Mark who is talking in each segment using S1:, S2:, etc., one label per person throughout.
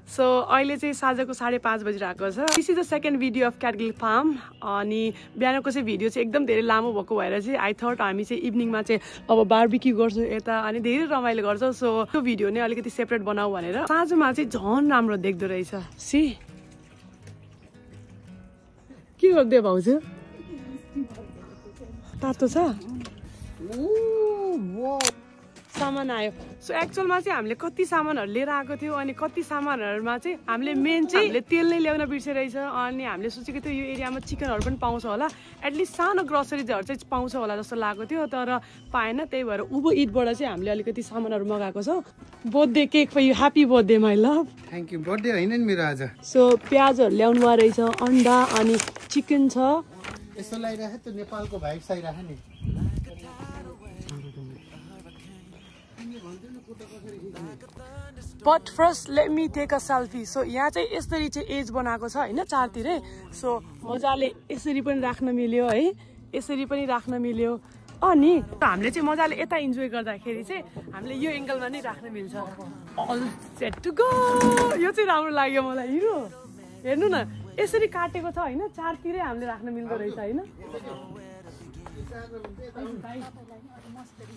S1: So अहिले चाहिँ साँझको 5:30 बजिरहेको छ। This is the second video of क्याटगिल फार्म। अनि बिहानको चाहिँ भिडियो चाहिँ एकदम धेरै लामो भएको भएर चाहिँ आई थट हामी चाहिँ इभिनिङमा चाहिँ अब बारबिक्यू गर्छौँ यता अनि धेरै रमाइलो गर्छौँ। सो त्यो भिडियो नै अलिकति सेपरेट बनाऊ भनेर। साँझमा चाहिँ झन् राम्रो देख्दो रहेछ। सी के गर्दै भाउजू? तातो छ? सामान आयो। सो एक्चुअलमा चाहिँ हामीले कति सामानहरू लिएर आएको थियो अनि कति सामानहरूमा चाहिँ हामीले मेन चाहिँ हामीले तेल नै ल्याउन बिर्सेरहेछ। अनि हामीले सोचेको थियो यो एरियामा चिकनहरू पनि पाउँछ होला, एटलिस्ट सानो ग्रोसरिजहरू चाहिँ पाउँछ होला जस्तो लागेको थियो, तर पाएन। त्यही भएर उबो इटबाट चाहिँ हामीले अलिकति सामानहरू मगाएको छ। Birthday cake for you, happy birthday my love.
S2: Thank you. Birthday होइन नि मेरो आज।
S1: सो प्याजहरू ल्याउनु रहेछ, अन्डा अनि चिकन छ।
S2: यसो लागिरहेको त्यो नेपालको भाइब्स आइरहेको नि।
S1: But first let me take a selfie. So यहाँ चाहिँ यसरी चाहिँ एज बनाएको छ होइन चारतिरै। सो मजाले यसरी पनि राख्न मिल्यो है, यसरी पनि राख्न मिल्यो। अनि हामीले चाहिँ मजाले यता इन्जोय गर्दाखेरि चाहिँ हामीले यो एङ्गलमा नै राख्न मिल्छ। All set to go. यो चाहिँ राम्रो लाग्यो मलाई। हिरो हेर्नु न, यसरी काटेको छ होइन, चारतिरै हामीले राख्न मिल्दो रहेछ होइन।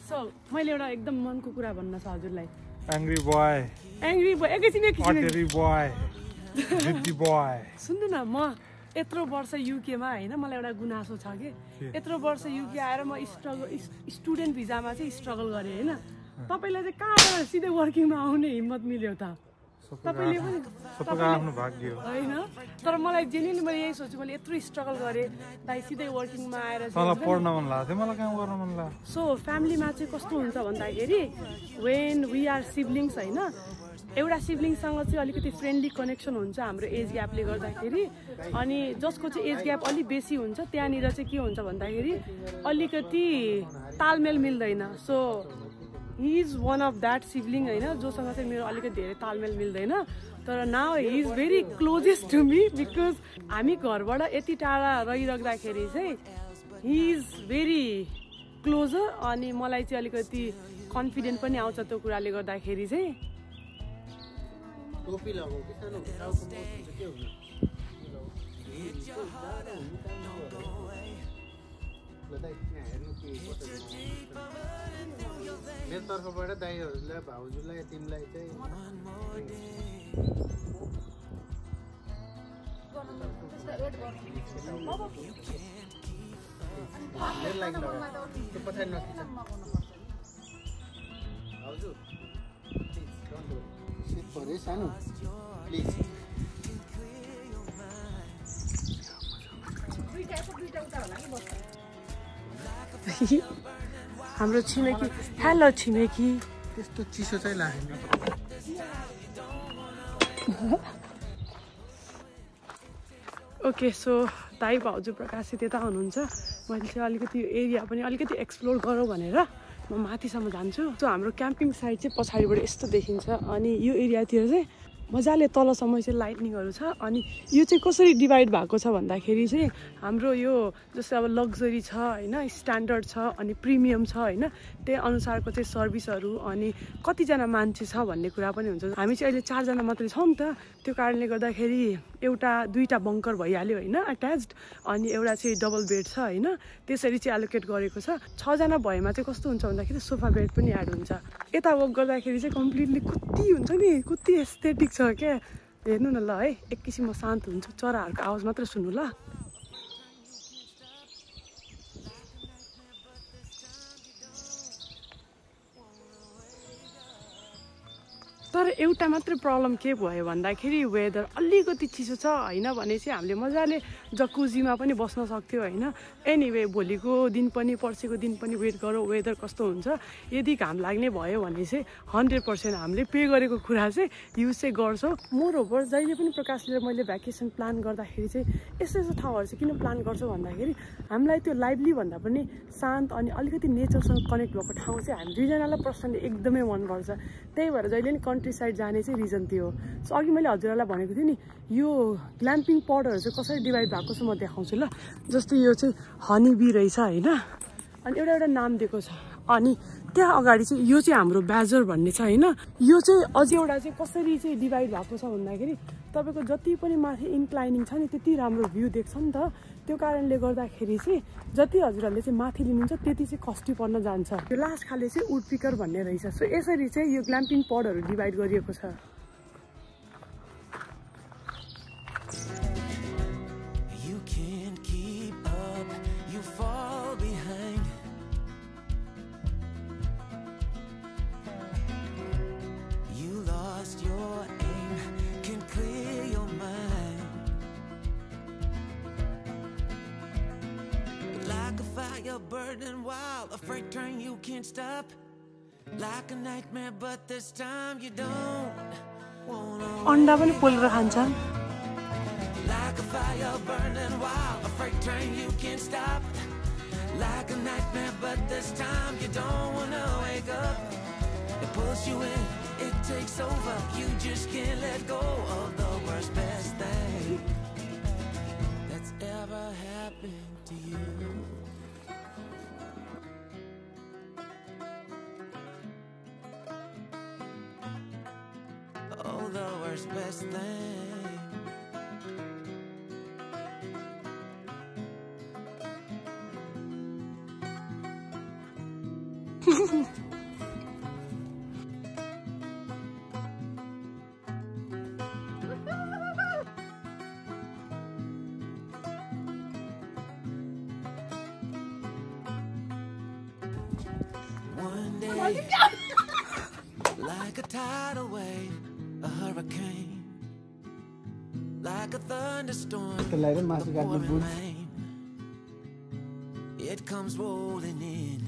S1: सो मैले एउटा एकदम मनको कुरा भन्न छ हजुरलाई।
S3: एङ्ग्री बोय
S1: एकैछिन
S3: बोय
S1: सुन्नु न, म यत्रो वर्ष युकेमा होइन, मलाई एउटा गुनासो छ कि यत्रो वर्ष युके आएर म स्टुडेन्ट भिजामा चाहिँ स्ट्रगल गरेँ होइन। तपाईँलाई चाहिँ कहाँबाट सिधै वर्किङमा आउने हिम्मत मिल्यो त? तपाईँले पनि
S3: आफ्नो भाग्य
S1: होइन, तर मलाई जेन्युनली मैले यही सोचेँ, मैले यत्रो स्ट्रगल गरेँ दाइ, सिधै वर्किङमा आएर
S3: पढ्न मन लाग्थ्यो, मलाई काम गर्न मन लाग्यो।
S1: सो फ्यामिलीमा चाहिँ कस्तो हुन्छ भन्दाखेरि वेन वी आर सिब्लिङ्स होइन, एउटा सिब्लिङसँग चाहिँ अलिकति फ्रेन्डली कनेक्सन हुन्छ हाम्रो एज ग्यापले गर्दाखेरि। अनि जसको चाहिँ एज ग्याप अलिक बेसी हुन्छ त्यहाँनिर चाहिँ के हुन्छ भन्दाखेरि अलिकति तालमेल मिल्दैन। So he is one of that sibling होइन, जोसँग चाहिँ मेरो अलिकति धेरै तालमेल मिल्दैन। तर now he is very closest to me because हामी घरबाट यति टाढा रहिराख्दाखेरि चाहिँ हि इज भेरी क्लोजर। अनि मलाई चाहिँ अलिकति कन्फिडेन्ट पनि आउँछ त्यो कुराले गर्दाखेरि चाहिँ।
S2: मेरो तर्फबाट दाइहरूलाई भाउजूलाई तिमीलाई चाहिँ मेरो लागि त्यो पछाडि नखिच भाउजू, सिट पऱ्यो सानो प्लिज।
S1: हाम्रो छिमेकी, हेलो छिमेकी।
S2: त्यस्तो चिसो चाहिँ लागेन।
S1: ओके सो दाइ भाउजू प्रकाशित यता हुनुहुन्छ। मैले चाहिँ अलिकति यो एरिया पनि अलिकति एक्सप्लोर गरौँ भनेर म माथिसम्म जान्छु। सो हाम्रो क्याम्पिङ साइट चाहिँ पछाडिबाट यस्तो देखिन्छ। अनि यो एरियातिर चाहिँ मजाले तलसम्म चाहिँ लाइटनिङहरू छ। अनि यो चाहिँ कसरी डिभाइड भएको छ भन्दाखेरि चाहिँ हाम्रो यो जस्तै अब लग्जरी छ होइन, स्ट्यान्डर्ड छ अनि प्रिमियम छ होइन, त्यही अनुसारको चाहिँ सर्भिसहरू अनि कतिजना मान्छे छ भन्ने कुरा पनि हुन्छ। हामी चाहिँ अहिले 4 जना मात्रै छौँ नि त, त्यो कारणले गर्दाखेरि एउटा 2टा बङ्कर भइहाल्यो होइन अट्याच्ड, अनि एउटा चाहिँ डबल बेड छ होइन, त्यसरी चाहिँ एलोकेट गरेको छ। 6 जना भएमा चाहिँ कस्तो हुन्छ भन्दाखेरि सोफा बेड पनि एड हुन्छ। यता वक गर्दाखेरि चाहिँ कम्प्लिटली कुत्ती हुन्छ नि, कुत्ती एस्थेटिक छ क्या। हेर्नु न ल है, एक किसिममा शान्त हुन्छ, चराहरूको आवाज मात्र सुन्नु ल। तर एउटा मात्रै प्रब्लम के भयो भन्दाखेरि वेदर अलिकति चिसो छ होइन भने चाहिँ हामीले मजाले जकुजीमा पनि बस्न सक्थ्यो होइन। एनिवे भोलिको दिन पनि पर्सिको दिन पनि वेट गरौँ वेदर कस्तो हुन्छ। यदि घाम लाग्ने भयो भने चाहिँ 100% हामीले पे गरेको कुरा चाहिँ युज चाहिँ गर्छौँ। मोरओभर जहिले पनि प्रकाशले मैले भ्याकेसन प्लान गर्दाखेरि चाहिँ यस्तो यस्तो ठाउँहरू चाहिँ किन प्लान गर्छौँ भन्दाखेरि हामीलाई त्यो लाइभली भन्दा पनि शान्त अनि अलिकति नेचरसँग कनेक्ट भएको ठाउँ चाहिँ हामी दुईजनालाई पर्सनली एकदमै मन पर्छ। त्यही भएर जहिले पनि कन्ट्री साइड जाने चाहिँ रिजन त्यो हो। सो अघि मैले हजुरहरूलाई भनेको थिएँ नि यो ग्ल्याम्पिङ पडहरू चाहिँ कसरी डिभाइड भएको छ म देखाउँछु ल। जस्तै यो चाहिँ हनी बी रहेछ होइन अनि एउटा नाम दिएको छ। अनि त्यहाँ अगाडि चाहिँ यो चाहिँ हाम्रो ब्याजर भन्ने छ होइन। यो चाहिँ अझै एउटा चाहिँ कसरी चाहिँ डिभाइड भएको छ भन्दाखेरि तपाईँको जति पनि माथि इन्क्लाइनिङ छ नि त्यति राम्रो भ्यू देख्छ नि त। त्यो कारणले गर्दाखेरि चाहिँ जति हजुरहरूले चाहिँ माथि लिनुहुन्छ त्यति चाहिँ कस्टी पर्न जान्छ। त्यो लास्ट खाले चाहिँ वुड पिकर भन्ने रहेछ। सो यसरी चाहिँ यो ग्ल्याम्पिङ पडहरू डिभाइड गरिएको छ।
S4: Burning wild, a freight train you can't stop. Like a nightmare, but this time you don't wanna.
S1: अन्डा पनि पोलेर खान्छन्।
S4: Like a fire burning wild, a freight train you can't stop. Like a nightmare, but this time you don't wanna wake up. It pulls you in, it takes over. You just can't let go of the worst best thing that's ever happened to you. Oh, the worst best thing. One day, like a tidal wave, a hurricane, like a thunderstorm, pouring rain, it comes rolling in.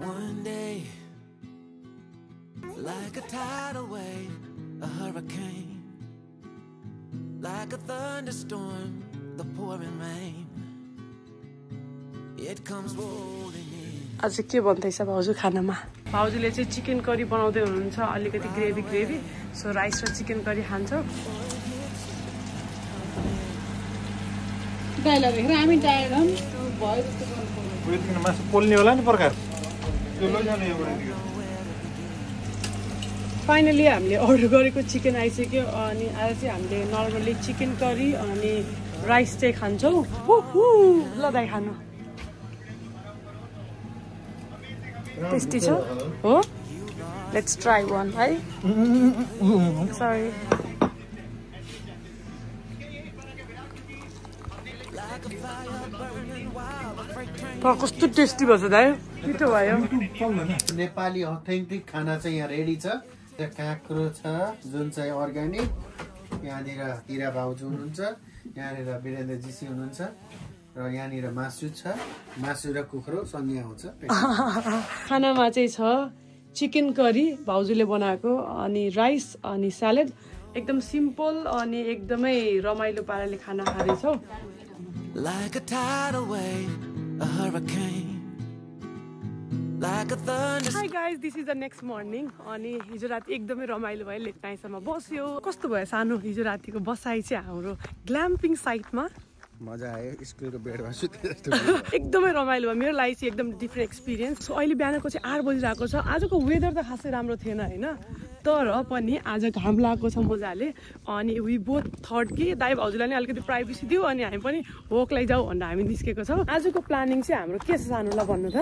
S4: One day, like a tidal wave, a hurricane, like a thunderstorm, the pouring rain, it comes rolling in.
S1: आज के भन्दैछ भाउजू खानामा? भाउजूले चाहिँ chicken curry बनाउँदै हुनुहुन्छ, अलिकति gravy. So rice र चिकन करी खान्छौँ।
S2: हामी टाइड भयो जस्तो गर्नु
S3: मासु पोल्ने होला नि प्रकार।
S1: फाइनली हामीले अर्डर गरेको चिकन आइसक्यो अनि आज चाहिँ हामीले नर्मली चिकन करी अनि राइस चाहिँ खान्छौँ। ल दाइ खानु टेस्टी छ हो। लेट्स ट्राई वान है। सरी कस्तो टेस्टी भएछ दाइ। मिठो भयो।
S2: नेपाली अथेन्टिक खाना चाहिँ यहाँ रेडी छ। काँक्रो छ जुन चाहिँ अर्ग्यानिक। यहाँनिर हिरा भाउजू हुनुहुन्छ, यहाँनिर वीरेन्द्रजी हुनुहुन्छ र यहाँनिर मासु छ। मासु र कुखुरो सँगै आउँछ।
S1: खानामा चाहिँ छ चिकन करी भाउजूले बनाएको अनि राइस अनि स्यालेड। एकदम सिम्पल अनि एकदमै रमाइलो पाराले खाना खाँदैछौँ।
S4: Like a tidal wave, a hurricane, like a thunder.
S1: Hi guys, this is the next morning. अनि हिजो राति एकदमै रमाइलो भयो। लेट नाइटसम्म बस्यो। कस्तो भयो सानो हिजो रातिको बसाइ चाहिँ हाम्रो ग्ल्याम्पिङ साइटमा?
S2: मजा आयो। स्कुलको बेडमा सुते जस्तो
S1: एकदमै रमाइलो भयो। मेरो लागि चाहिँ एकदम डिफ्रेन्ट एक्सपिरियन्स। सो अहिले बिहानको चाहिँ 8 बजिरहेको छ। आजको वेदर त खासै राम्रो थिएन होइन। तर पनि आज घाम लागेको छ मजाले अनि वी बोथ थट कि दाइ भाउजूलाई नि अलिकति प्राइभेसी दियो अनि हामी पनि वकलाई जाऊ भनेर हामी निस्केको छौँ। आजको प्लानिङ चाहिँ हाम्रो के छ जानुलाई भन्नु त?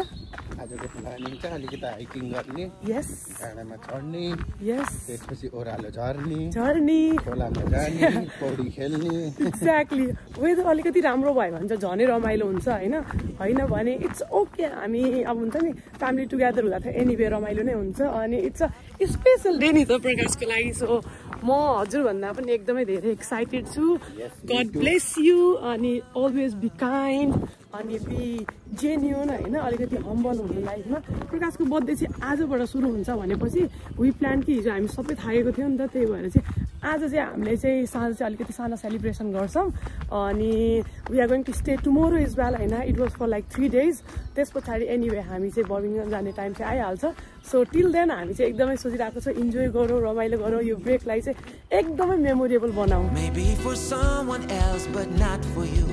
S2: आजको प्लानिङ चाहिँ अलिकति हाइकिङ गर्ने,
S1: यस
S2: डाँडामा चढ्ने,
S1: यस
S2: त्यसपछि ओह्रालो झर्ने, खोलामा जाने, पौडी खेल्ने।
S1: एक्ज्याक्टली वेदर अलिकति राम्रो भयो भने चाहिँ झनै रमाइलो हुन्छ होइन भने इट्स ओके। हामी अब हुन्छ नि फ्यामिली टुगेदर हुँदा त एनिवे रमाइलो नै हुन्छ अनि इट्स अ स्पेसल डे नि त प्रकाशको लागि। सो म हजुरभन्दा पनि एकदमै धेरै एक्साइटेड छु। गड ब्लेस यु अनि अलवेज बी काइन्ड अनि बी जेन्युन होइन अलिकति हम्बल हुनु लाइफमा। प्रकाशको बर्थडे चाहिँ आजबाट सुरु हुन्छ भनेपछि वी प्लान कि हिजो हामी सबै थाकेको थियो नि त, त्यही भएर चाहिँ आज चाहिँ हामीले चाहिँ साँझ चाहिँ अलिकति सानो सेलिब्रेसन गर्छौँ अनि we are going to stay tomorrow is well होइन। It was for like 3 days। त्यस पछाडि एनिवे हामी चाहिँ बर्मिङहाम जाने टाइम चाहिँ आइहाल्छ। सो टिल देन हामी चाहिँ एकदमै सोचिरहेको छ इन्जोय गरौँ, रमाइलो गरौँ, यो ब्रेकलाई चाहिँ एकदमै मेमोरेबल बनाऊ।
S4: Maybe for someone else but not for you.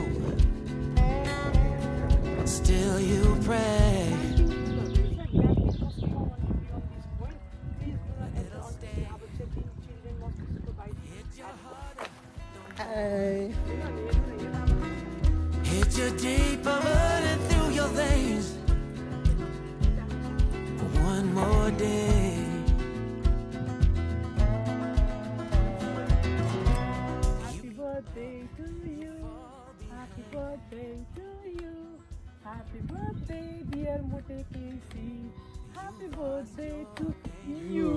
S4: Still you pray. Hit you deeper running through your veins for one more day.
S1: Happy birthday to you. Happy birthday to you. Happy birthday dear Mote Casey. Happy birthday to you.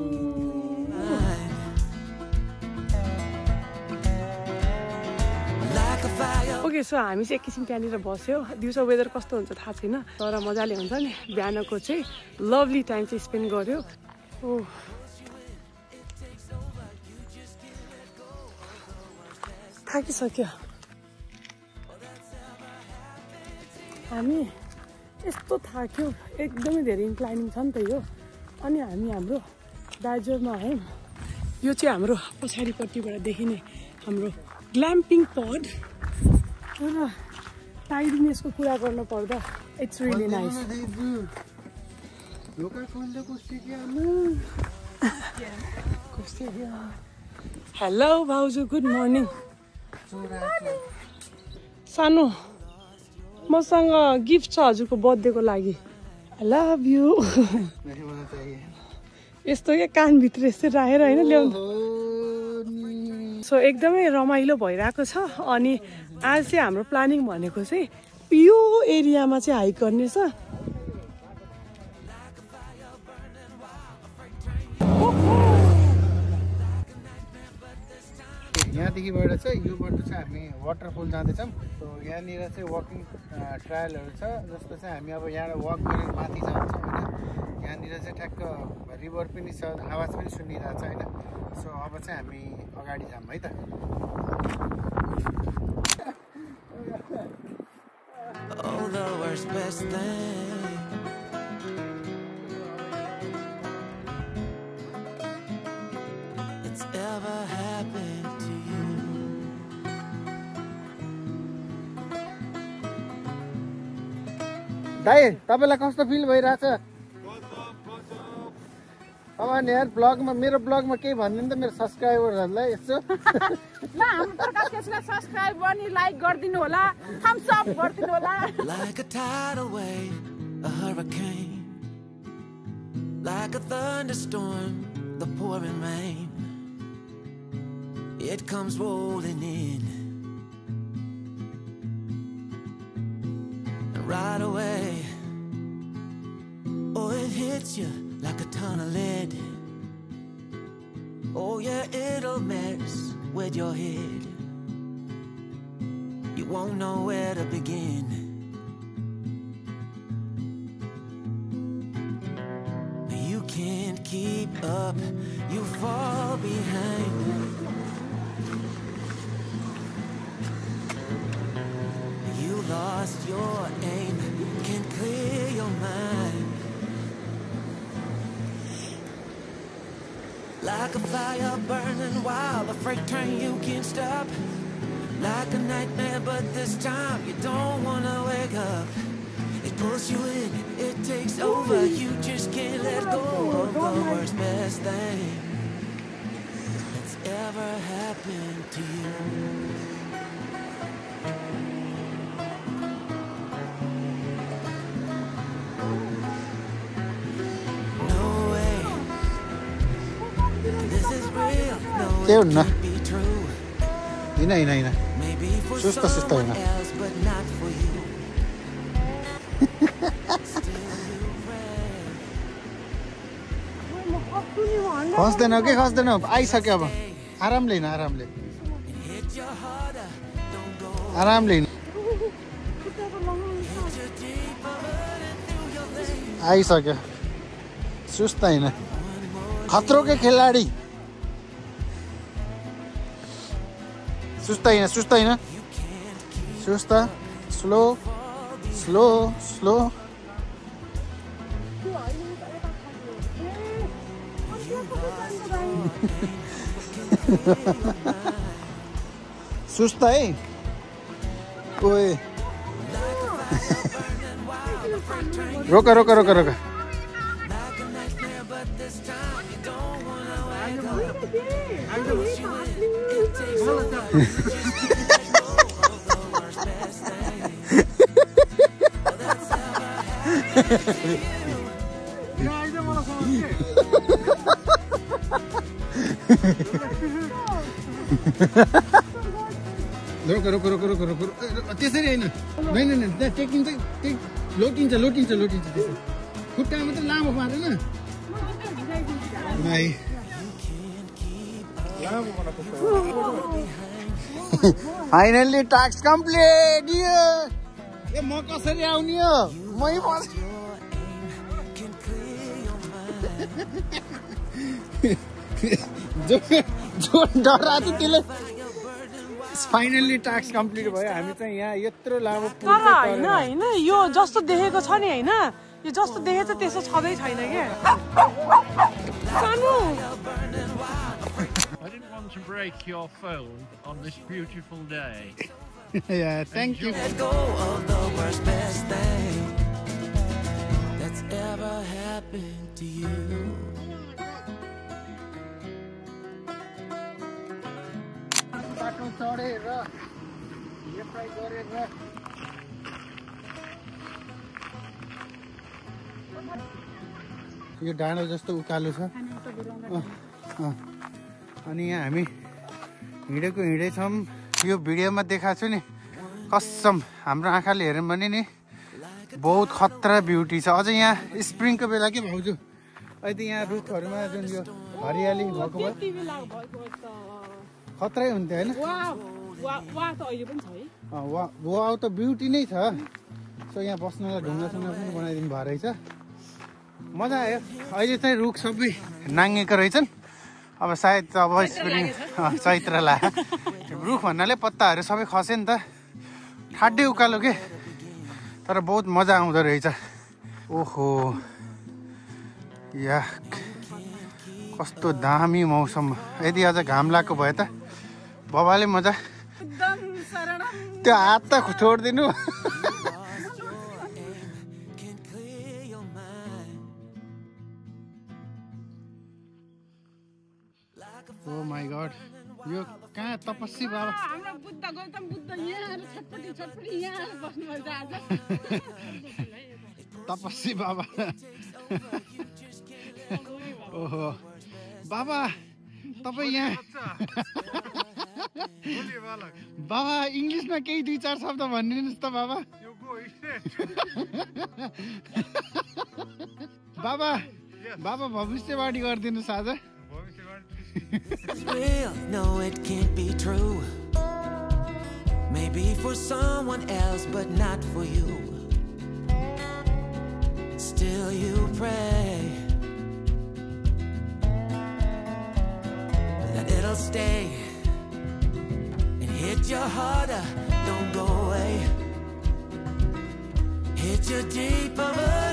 S1: Okay so हामी चाहिँ एकैछिन त्यहाँनिर बस्यो। दिउँसो weather कस्तो हुन्छ थाहा छैन तर मजाले हुन्छ नि। बिहानको चाहिँ लभली टाइम चाहिँ स्पेन्ड गर्यो। ओ थाकिसक्यो हामी, यस्तो थाक्यो एकदमै धेरै इन्क्लाइनिङ छ नि त यो। अनि हामी हाम्रो दार्जिलिङमा आयौँ। यो चाहिँ हाम्रो पछाडिपट्टिबाट देखिने हाम्रो ग्ल्याम्पिङ पड। तर टाइडिनेसको कुरा गर्नु पर्दा इट्स रियली नाइस। हेलो भाउजू गुड मर्निङ। सानो मसँग गिफ्ट छ हजुरको बर्थडेको लागि। I love you. यस्तो क्या कानभित्र यस्तो राखेर होइन ल्याउनु। सो एकदमै रमाइलो भइरहेको छ अनि आज चाहिँ हाम्रो प्लानिङ भनेको चाहिँ यो एरियामा चाहिँ हाइक गर्ने छ।
S2: यहाँदेखिबाट चाहिँ यो बाटो चाहिँ हामी वाटरफल जाँदैछौँ। सो यहाँनिर चाहिँ वकिङ ट्रायलहरू छ जस्तो चाहिँ हामी अब यहाँ वक गरेर माथि जान्छौँ होइन। यहाँनिर चाहिँ ठ्याक्क रिभर पनि छ, आवाज पनि सुनिरहेको छ होइन। सो अब चाहिँ हामी अगाडि जाऊँ है त।
S4: Oh, the worst best thing that's ever happened to you.
S2: दाइ तपाईँलाई कस्तो फिल भइरहेछ? अब नि यार ब्लगमा मेरो ब्लगमा केही भनिदिनु त मेरो सब्सक्राइबरहरूलाई यसो।
S1: ल हाम्रो प्रकाश केसीलाई सब्स्क्राइब गर्ने लाइक गरिदिनु होला, थम्स अप गरिदिनु होला।
S4: Like a tidal wave, a hurricane, like a thunderstorm, the pouring rain, it comes rolling in, and right away, oh it hits you like a ton of lead. Oh yeah, it'll mess with your head. You won't know where to begin. You can't keep up, you fall behind. You lost your aim, can't clear your mind. Like a fire burning wild, a freight train you can't stop. Like a nightmare, but this time you don't wanna wake up. It pulls you in, it takes over, you just can't let go of the worst best thing ever happened to you. No way. This is real. No, it can't be true.
S2: Ina.
S4: Maybe for
S2: Susta,
S4: someone
S2: ina.
S4: else, but not for you.
S2: खस्दैन के खस्दैन आइसक्यो अब आरामले हिँड आरामले हिँड आइसक्यो सुस्त होइन खतरो के खेलाडी सुस्त होइन सुस्त स्लो स्लो स्लो सुस्त है ओए रोक रोक त्यसरी होइन नै टेकिन्छ लोटिन्छ त्यसरी खुट्टा मात्रै लामो पारेन फाइनल्ली टास्क कम्प्लिट ए म कसरी आउने हो मै जो डरा थियो त्यसले फाइनल्ली टास्क कम्प्लिट भयो हामी चाहिँ यहाँ यत्रो लामो
S1: होइन यो जस्तो देखेको छ नि होइन यो जस्तो देखेको छ त्यसो छँदै छैन क्या सानो
S5: I didn't want to break your phone on this beautiful day.
S2: Yeah, thank you.
S4: Let go of the worst best thing that's ever happened to you.
S2: बाटो चढेर यसलाई गरेर यो डाँडो जस्तो उकालो छ अनि यहाँ हामी हिँडेकै छौँ यो भिडियोमा देखाएको छु नि कसम हाम्रो आँखाले हेऱ्यौँ भने नि बहुत खतरा ब्युटी छ अझ यहाँ स्प्रिङको बेला के भाउजू अहिले यहाँ रुखहरूमा जुन यो हरियाली भएको भए खतरै हुन्थ्यो होइन वाउ त ब्युटी नै छ सो यहाँ बस्नलाई ढुङ्गासुङ्गा पनि बनाइदिनु भएको रहेछ मजा आयो अहिले चाहिँ रुख सबै नाङ्गेको रहेछन् अब सायद अब स्प्रिङ चैत्र लाग्यो रुख भन्नाले पत्ताहरू सबै खस्यो नि त ठाडै उकालो के तर बहुत मजा आउँदो रहेछ ओहो या कस्तो दामी मौसम यदि अझ घाम लागेको भए त बाबाले मजा त्यो हात त छोडिदिनु ओ माई गॉड यो कहाँ तपस्वी बाबा
S1: हाम्रो बुद्ध गौतम बुद्ध यहाँ छटपटी यहाँ बस्नुहुन्छ आज
S2: तपस्वी बाबा ओहो बाबा तपाईँ यहाँ बाबा इङ्ग्लिसमा केही 2-4 शब्द भनिदिनुहोस् त बाबा बाबा बाबा भविष्यवाणी गरिदिनुहोस् आज
S4: It's real, no it can't be true. Maybe for someone else but not for you. Still you pray that it'll stay and hit you harder, don't go away. Hit you deeper.